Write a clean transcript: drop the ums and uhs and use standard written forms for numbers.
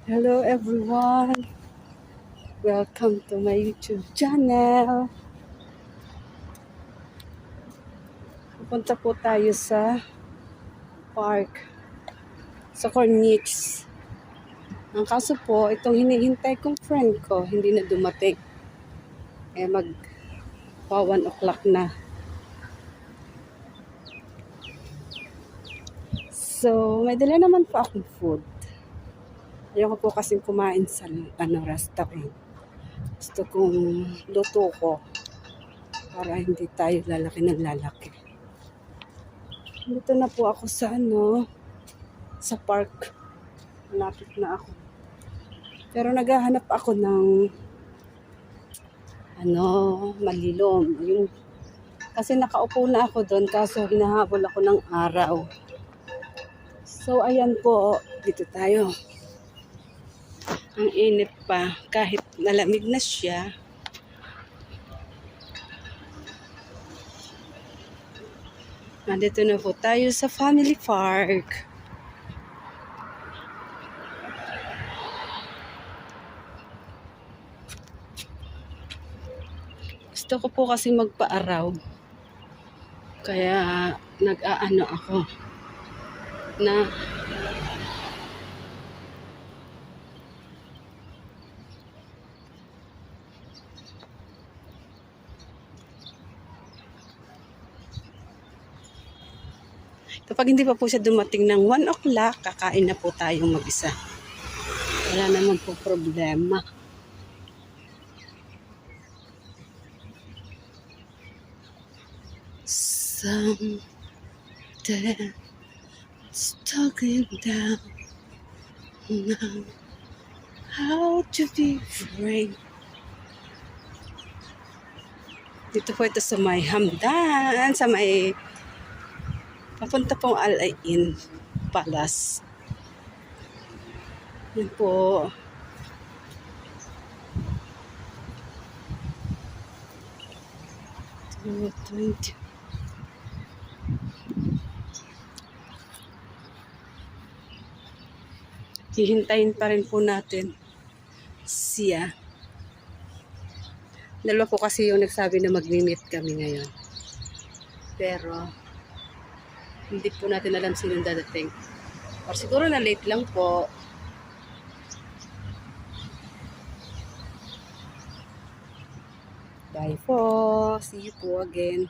Hello everyone! Welcome to my YouTube channel. Pupunta po tayo sa park, sa Corniche. Ang kaso po, itong hinihintay kong friend ko, hindi na dumating. Mag 1 o'clock na. So, may dala naman po akong food. Ayoko po kasing kumain sa restaurant. Gusto kong luto ko para hindi tayo lalaki ng lalaki. Dito na po ako sa sa park. Malapit na ako. Pero naghahanap ako ng malilom. Kasi nakaupo na ako doon kaso hinahabol ako ng araw. So ayan po, dito tayo. Ang init pa kahit malamig na siya. Nandito na po tayo sa family park. Gusto ko po kasi magpa-araw. Kaya nag-aano ako na kapag hindi pa po siya dumating ng 1 o'clock, kakain na po tayong mag-isa. Wala naman po problema. Something talking down now. How to be brave. Dito po ito sa may Hamdan, sa may papunta pong Al-Ain Palace. Yan po. Hihintayin pa rin po natin siya. Dalawa po kasi yung nagsabi na mag-meet kami ngayon. Pero hindi po natin alam sinong dadating. Or siguro na late lang po. Bye po. See you po again.